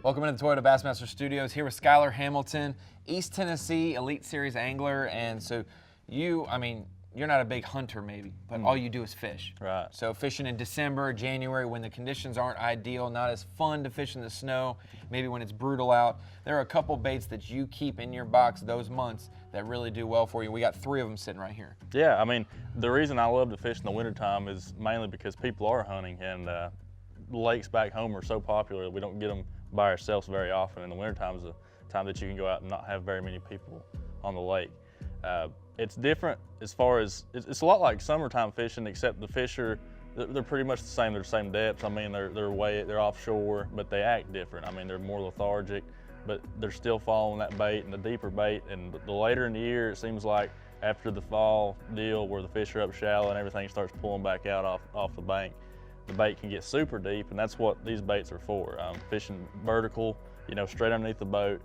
Welcome into the Toyota Bassmaster Studios, here with Skylar Hamilton, East Tennessee Elite Series angler. And so you're not a big hunter maybe, but all you do is fish. Right. So fishing in December, January, when the conditions aren't ideal, not as fun to fish in the snow, maybe when it's brutal out, there are a couple baits that you keep in your box those months that really do well for you. We got 3 of them sitting right here. Yeah, I mean, the reason I love to fish in the wintertime is mainly because people are hunting, and lakes back home are so popular that we don't get them by ourselves very often. And the wintertime is a time that you can go out and not have very many people on the lake. It's different as far as, it's a lot like summertime fishing, except the fish they're pretty much the same. They're the same depths. I mean, they're offshore, but they act different. I mean, they're more lethargic, but they're still following that bait and the deeper bait. And the later in the year, it seems like after the fall deal where the fish are up shallow and everything starts pulling back out off the bank, the bait can get super deep, and that's what these baits are for. Fishing vertical, straight underneath the boat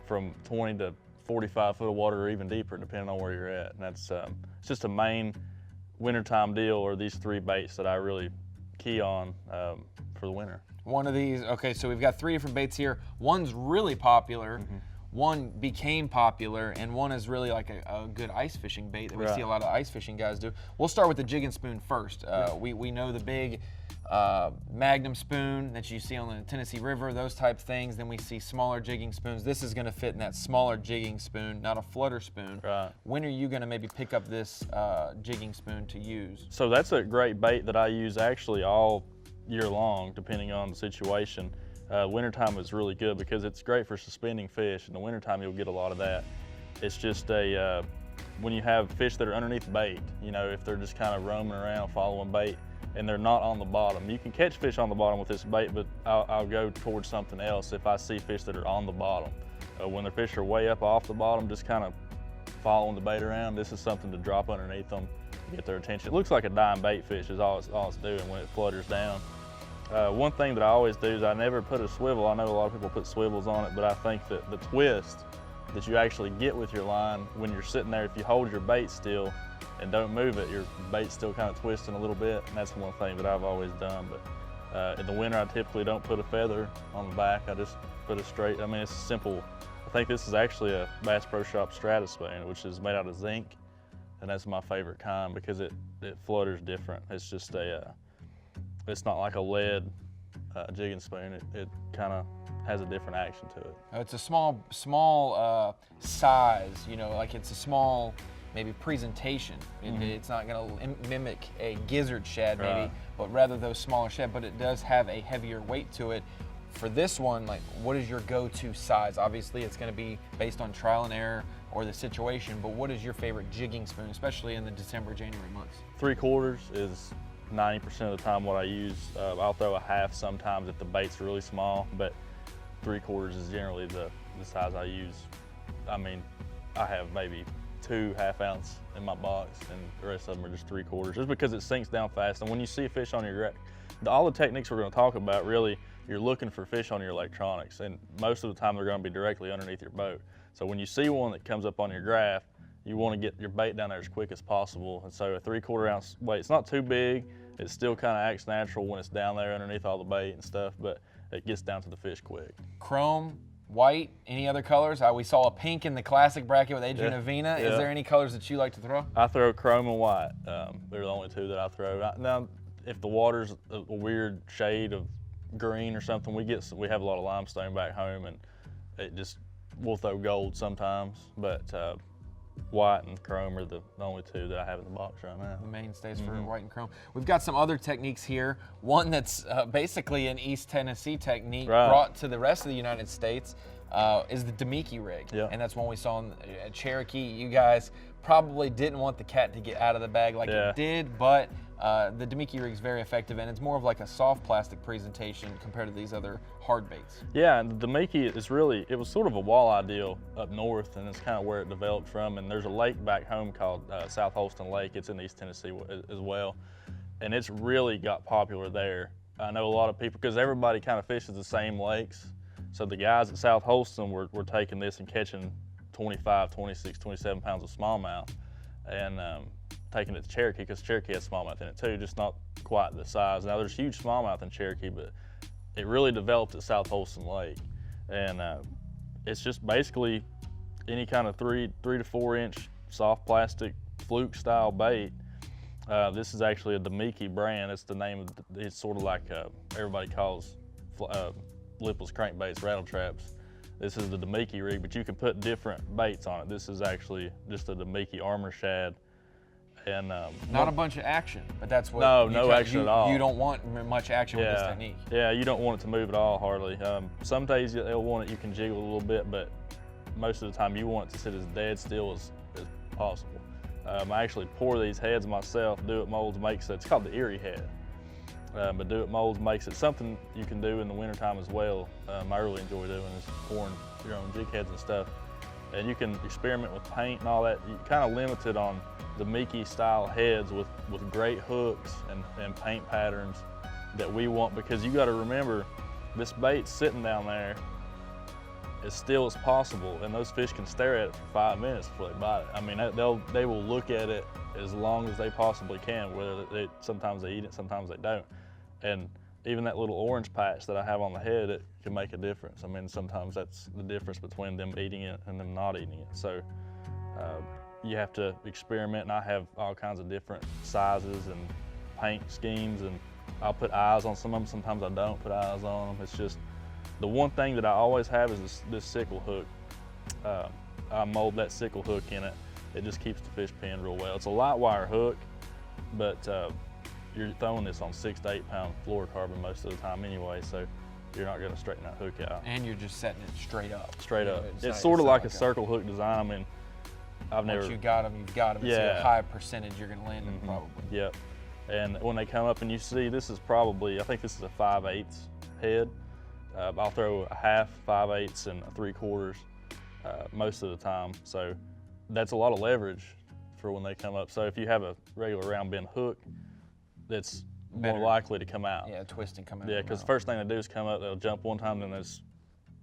from 20 to 45 foot of water or even deeper, depending on where you're at. And that's it's just a main wintertime deal, or these 3 baits that I really key on for the winter. One of these, okay, so we've got 3 different baits here. One's really popular, one became popular, and one is really like a good ice fishing bait that we see a lot of ice fishing guys do. We'll start with the jigging spoon first. We know the big Magnum spoon that you see on the Tennessee River, those type things. Then we see smaller jigging spoons. This is gonna fit in that smaller jigging spoon, not a flutter spoon. Right. When are you gonna maybe pick up this jigging spoon to use? So that's a great bait that I use actually all year long, depending on the situation. Wintertime is really good because it's great for suspending fish. In the wintertime, you'll get a lot of that. It's just when you have fish that are underneath bait, if they're just kind of roaming around following bait and they're not on the bottom. You can catch fish on the bottom with this bait, but I'll go towards something else if I see fish that are on the bottom. When the fish are way up off the bottom, just kind of following the bait around, this is something to drop underneath them to get their attention. It looks like a dying bait fish is all it's doing when it flutters down. One thing that I always do is I never put a swivel. I know a lot of people put swivels on it, but I think that the twist that you actually get with your line when you're sitting there, if you hold your bait still and don't move it, your bait's still kind of twisting a little bit, and that's one thing that I've always done. But in the winter, I typically don't put a feather on the back. I just put a straight, it's simple. I think this is actually a Bass Pro Shop Stratus spoon, which is made out of zinc, and that's my favorite kind because it flutters different. It's just it's not like a lead jigging spoon. It kind of has a different action to it. It's a small size, like it's a small maybe presentation. It's not gonna mimic a gizzard shad maybe, but rather those smaller shad, but it does have a heavier weight to it. For this one, like, what is your go-to size? Obviously it's gonna be based on trial and error or the situation, but what is your favorite jigging spoon, especially in the December, January months? 3/4 is 90% of the time what I use. I'll throw a half sometimes if the bait's really small, but 3/4 is generally the size I use. I have maybe 2 1/2 ounce in my box, and the rest of them are just 3/4, just because it sinks down fast. And when you see a fish on your all the techniques we're going to talk about, really, you're looking for fish on your electronics, and most of the time they're going to be directly underneath your boat. So when you see one that comes up on your graph, you want to get your bait down there as quick as possible. And so a 3/4 ounce weight, it's not too big. It still kind of acts natural when it's down there underneath all the bait and stuff, but it gets down to the fish quick. Chrome, white, any other colors? We saw a pink in the classic bracket with Adrian Avina. Is there any colors that you like to throw? I throw chrome and white. They're the only 2 that I throw. Now, if the water's a weird shade of green or something, we have a lot of limestone back home, and we'll throw gold sometimes, but white and chrome are the only 2 that I have in the box right now. The mainstays for white and chrome. We've got some other techniques here. One that's basically an East Tennessee technique brought to the rest of the United States is the domeki rig. And that's one we saw in Cherokee. You guys probably didn't want the cat to get out of the bag like it did, but the domeki rig is very effective, and it's more of like a soft plastic presentation compared to these other hard baits. Yeah, and the domeki is it was sort of a walleye deal up north, and it's kind of where it developed from. And there's a lake back home called South Holston Lake. It's in East Tennessee as well, and it's really got popular there. I know a lot of people, because everybody kind of fishes the same lakes. So the guys at South Holston were taking this and catching 25, 26, 27 pounds of smallmouth, and taking it to Cherokee, because Cherokee has smallmouth in it too, just not quite the size. Now there's huge smallmouth in Cherokee, but it really developed at South Holston Lake. And it's just basically any kind of 3 to 4 inch soft plastic fluke style bait. This is actually a domeki brand. It's the name of it's sort of like everybody calls lipless crankbaits, rattle traps. This is the domeki rig, but you can put different baits on it. This is actually just a domeki armor shad. And not a bunch of action, but that's what no action at all. You don't want much action with this technique. Yeah, you don't want it to move at all, hardly. Some days they'll want it, you can jiggle a little bit, but most of the time you want it to sit as dead still as possible. I actually pour these heads myself. Do It Molds makes it. It's called the Erie head. But Do It Molds makes it something you can do in the wintertime as well. I really enjoy doing is pouring your own jig heads and stuff. And you can experiment with paint and all that. You're kind of limited on the Mickey style heads with great hooks and paint patterns that we want, because you got to remember this bait's sitting down there as still as possible, and those fish can stare at it for 5 minutes before they bite it. I mean, they will look at it as long as they possibly can, whether sometimes they eat it, sometimes they don't. And even that little orange patch that I have on the head, it can make a difference. I mean, sometimes that's the difference between them eating it and them not eating it. So you have to experiment, and I have all kinds of different sizes and paint schemes, and I'll put eyes on some of them, sometimes I don't put eyes on them. It's just, the one thing that I always have is this sickle hook. I mold that sickle hook in it. It just keeps the fish pinned real well. It's a light wire hook, but you're throwing this on 6 to 8 pound fluorocarbon most of the time anyway, so you're not going to straighten that hook out. And you're just setting it straight up. Straight up. It's sort of like a circle hook design. I mean, Once you got them, you've got them. It's a high percentage you're going to land them probably. Yep. And when they come up and you see, this is probably, I think this is a 5/8 head. I'll throw a half, 5/8, and a 3/4 most of the time. So that's a lot of leverage for when they come up. So if you have a regular round bend hook, that's more likely to come out. Yeah, twist and come out. Yeah, because the first thing they do is come up, they'll jump one time, then there's,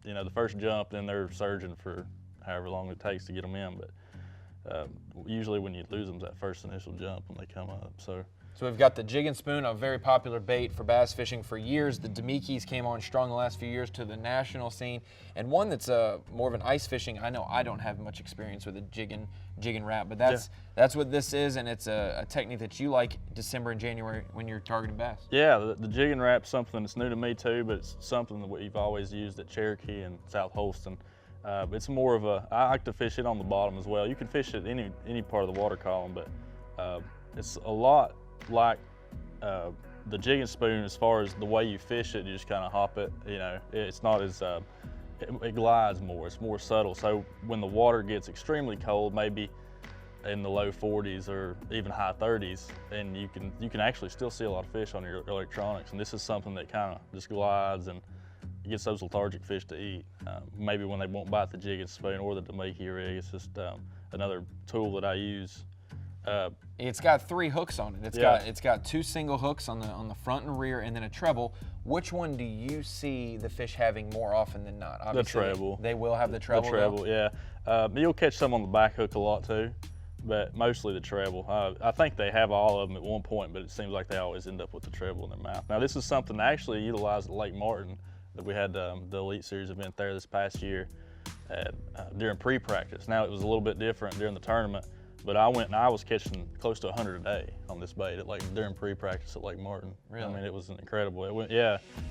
the first jump, then they're surging for however long it takes to get them in. But usually when you lose them is that first initial jump when they come up. So we've got the jig and spoon, a very popular bait for bass fishing for years. The domekis came on strong the last few years to the national scene, and one that's more of an ice fishing. I know I don't have much experience with a jig and wrap, but that's what this is, and it's a technique that you like December and January when you're targeting bass. Yeah, the jig and wrap's something that's new to me too, but it's something that we've always used at Cherokee and South Holston. It's more of I like to fish it on the bottom as well. You can fish it any part of the water column, but it's a lot like the jig and spoon as far as the way you fish it. You just kind of hop it, it's not as, it glides more, it's more subtle. So when the water gets extremely cold, maybe in the low 40s or even high 30s, and you can actually still see a lot of fish on your electronics. And this is something that kind of just glides and gets those lethargic fish to eat. Maybe when they won't bite the jig and spoon or the domeki rig, it's just another tool that I use. It's got 3 hooks on it. It's got 2 single hooks on the front and rear, and then a treble. Which one do you see the fish having more often than not? Obviously, the treble. They will have the treble. The treble, yeah. You'll catch some on the back hook a lot too, but mostly the treble. I think they have all of them at one point, but it seems like they always end up with the treble in their mouth. Now this is something I actually utilized at Lake Martin. That we had the Elite Series event there this past year during pre-practice. Now it was a little bit different during the tournament. But I went and I was catching close to 100 a day on this bait during pre-practice at Lake Martin. Really? I mean, it was incredible.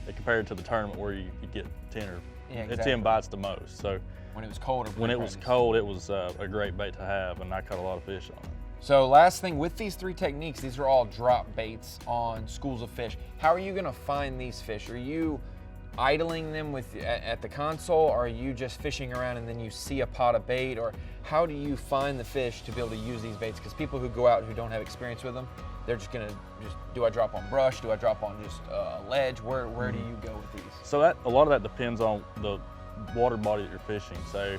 Compared to the tournament where you get 10 or exactly. 10 bites the most. So when it was cold. When it was cold, it was a great bait to have, and I caught a lot of fish on it. So last thing, with these 3 techniques, these are all drop baits on schools of fish. How are you going to find these fish? Are you idling them at the console, or are you just fishing around and then you see a pot of bait, or how do you find the fish to be able to use these baits? Because people who go out who don't have experience with them, they're just gonna do I drop on brush? Do I drop on just a ledge? Where do you go with these? So a lot of that depends on the water body that you're fishing. So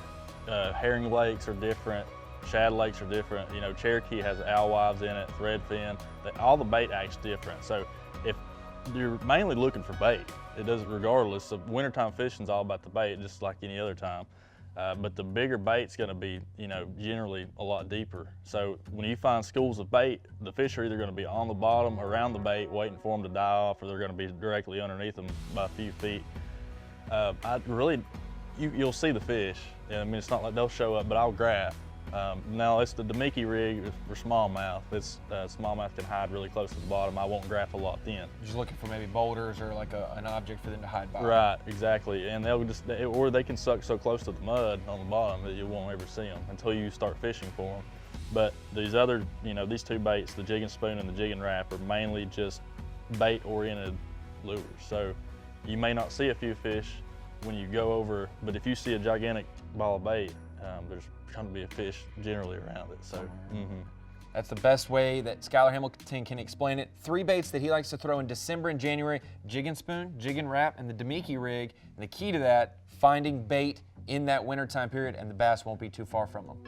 herring lakes are different, shad lakes are different. Cherokee has alewives in it, threadfin. All the bait acts different. So if you're mainly looking for bait, it doesn't, regardless of wintertime fishing's all about the bait, just like any other time. But the bigger bait's gonna be, generally a lot deeper. So when you find schools of bait, the fish are either gonna be on the bottom, around the bait, waiting for them to die off, or they're gonna be directly underneath them by a few feet. I really you'll see the fish. I mean, it's not like they'll show up, but I'll graph. Now it's the domeki rig for smallmouth. It's smallmouth can hide really close to the bottom. I won't graph a lot then. You're just looking for maybe boulders or like an object for them to hide by. Right, exactly. And they'll just, or they can suck so close to the mud on the bottom that you won't ever see them until you start fishing for them. But these other, these two baits, the jigging spoon and the jigging wrap, are mainly just bait-oriented lures. So you may not see a few fish when you go over, but if you see a gigantic ball of bait, there's going to be a fish generally around it. So, That's the best way that Skylar Hamilton can explain it. 3 baits that he likes to throw in December and January: jigging spoon, jigging wrap, and the domeki rig. And the key to that, finding bait in that winter time period, and the bass won't be too far from them.